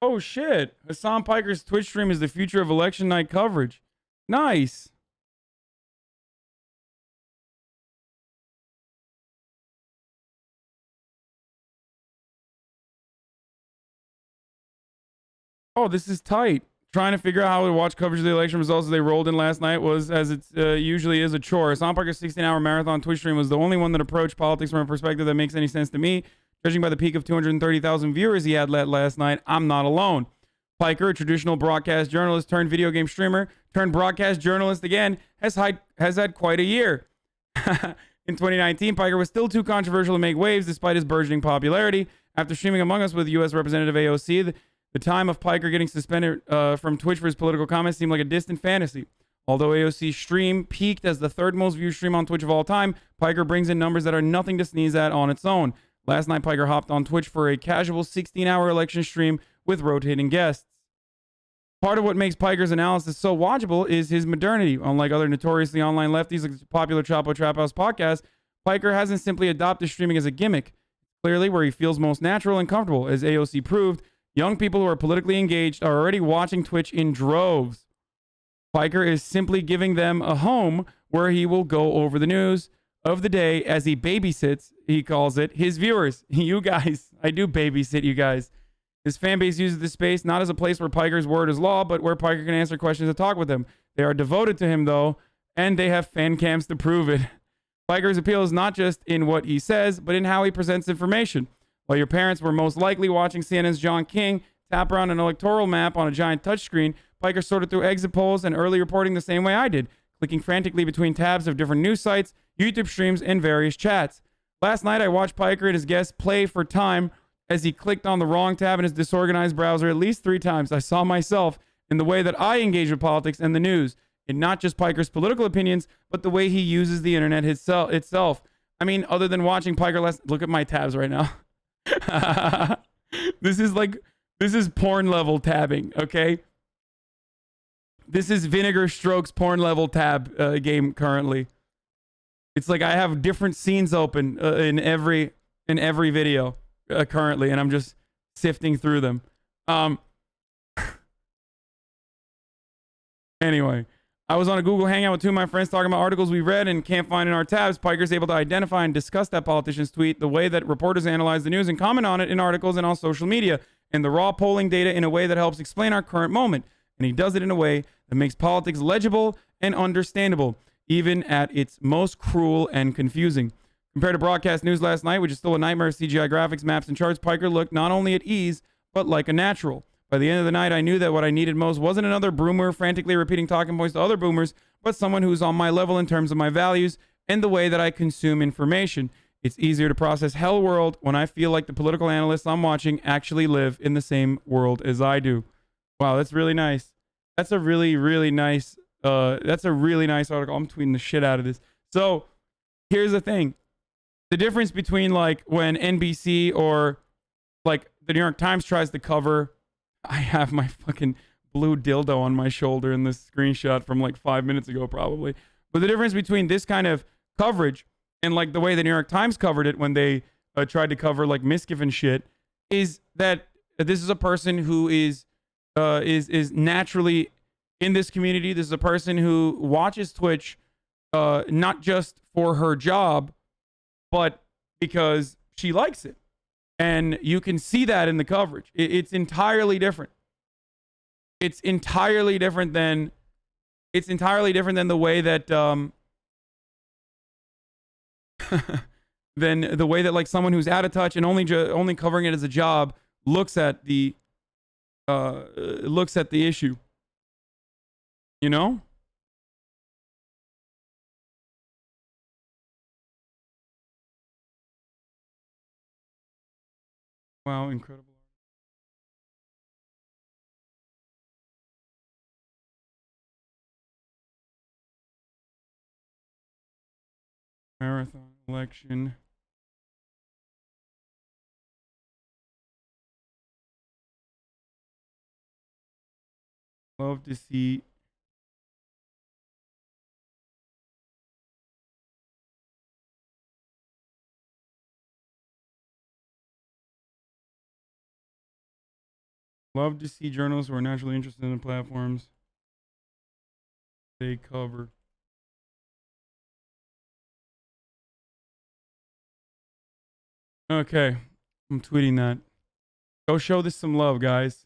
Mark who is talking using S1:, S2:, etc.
S1: Oh shit. Hasan Piker's Twitch stream is the future of election night coverage. Nice. Oh, this is tight. Trying to figure out how to watch coverage of the election results as they rolled in last night was, as it usually is, a chore. Hasan Piker's 16-hour marathon Twitch stream was the only one that approached politics from a perspective that makes any sense to me. Judging by the peak of 230,000 viewers he had last night, I'm not alone. Piker, a traditional broadcast journalist turned video game streamer, turned broadcast journalist again, has had quite a year. In 2019, Piker was still too controversial to make waves despite his burgeoning popularity. After streaming Among Us with U.S. Representative AOC, the time of Piker getting suspended from Twitch for his political comments seemed like a distant fantasy. Although AOC's stream peaked as the third most viewed stream on Twitch of all time, Piker brings in numbers that are nothing to sneeze at on its own. Last night, Piker hopped on Twitch for a casual 16-hour election stream with rotating guests. Part of what makes Piker's analysis so watchable is his modernity. Unlike other notoriously online lefties like the popular Chapo Trap House podcast, Piker hasn't simply adopted streaming as a gimmick. Clearly where he feels most natural and comfortable. As AOC proved, young people who are politically engaged are already watching Twitch in droves. Piker is simply giving them a home where he will go over the news of the day as he babysits, he calls it, his viewers. You guys, I do babysit you guys. His fan base uses this space not as a place where Piker's word is law, but where Piker can answer questions and talk with him. They are devoted to him, though, and they have fan cams to prove it. Piker's appeal is not just in what he says, but in how he presents information. While your parents were most likely watching CNN's John King tap around an electoral map on a giant touchscreen, Piker sorted through exit polls and early reporting the same way I did, clicking frantically between tabs of different news sites, YouTube streams, and various chats. Last night, I watched Piker and his guests play for time as he clicked on the wrong tab in his disorganized browser at least 3 times. I saw myself in the way that I engage with politics and the news, and not just Piker's political opinions, but the way he uses the internet itself. I mean, other than watching Piker look at my tabs right now. This is porn level tabbing, okay? This is Vinegar Strokes porn level tab game currently. It's like I have different scenes open in every video currently, and I'm just sifting through them. Anyway, I was on a Google Hangout with 2 of my friends talking about articles we read and can't find in our tabs. Piker's able to identify and discuss that politician's tweet, the way that reporters analyze the news and comment on it in articles and on social media, and the raw polling data in a way that helps explain our current moment. And he does it in a way that makes politics legible and understandable, even at its most cruel and confusing. Compared to broadcast news last night, which is still a nightmare of CGI graphics, maps, and charts, Piker looked not only at ease, but like a natural. By the end of the night, I knew that what I needed most wasn't another boomer frantically repeating talking points to other boomers, but someone who's on my level in terms of my values and the way that I consume information. It's easier to process hell world when I feel like the political analysts I'm watching actually live in the same world as I do. Wow, that's really nice. That's a really, really nice, that's a really nice article. I'm tweeting the shit out of this. So here's the thing. The difference between like when NBC or like the New York Times tries to cover, I have my fucking blue dildo on my shoulder in this screenshot from like 5 minutes ago probably. But the difference between this kind of coverage and like the way the New York Times covered it when they tried to cover like Miskiff and shit is that this is a person who is naturally in this community. This is a person who watches Twitch not just for her job, but because she likes it. And you can see that in the coverage. It's entirely different. It's entirely different than the way that than the way that like someone who's out of touch and only covering it as a job looks at the issue. You know? Wow, incredible. Marathon election. Love to see Love to see journalists who are naturally interested in the platforms they cover. Okay. I'm tweeting that. Go show this some love, guys.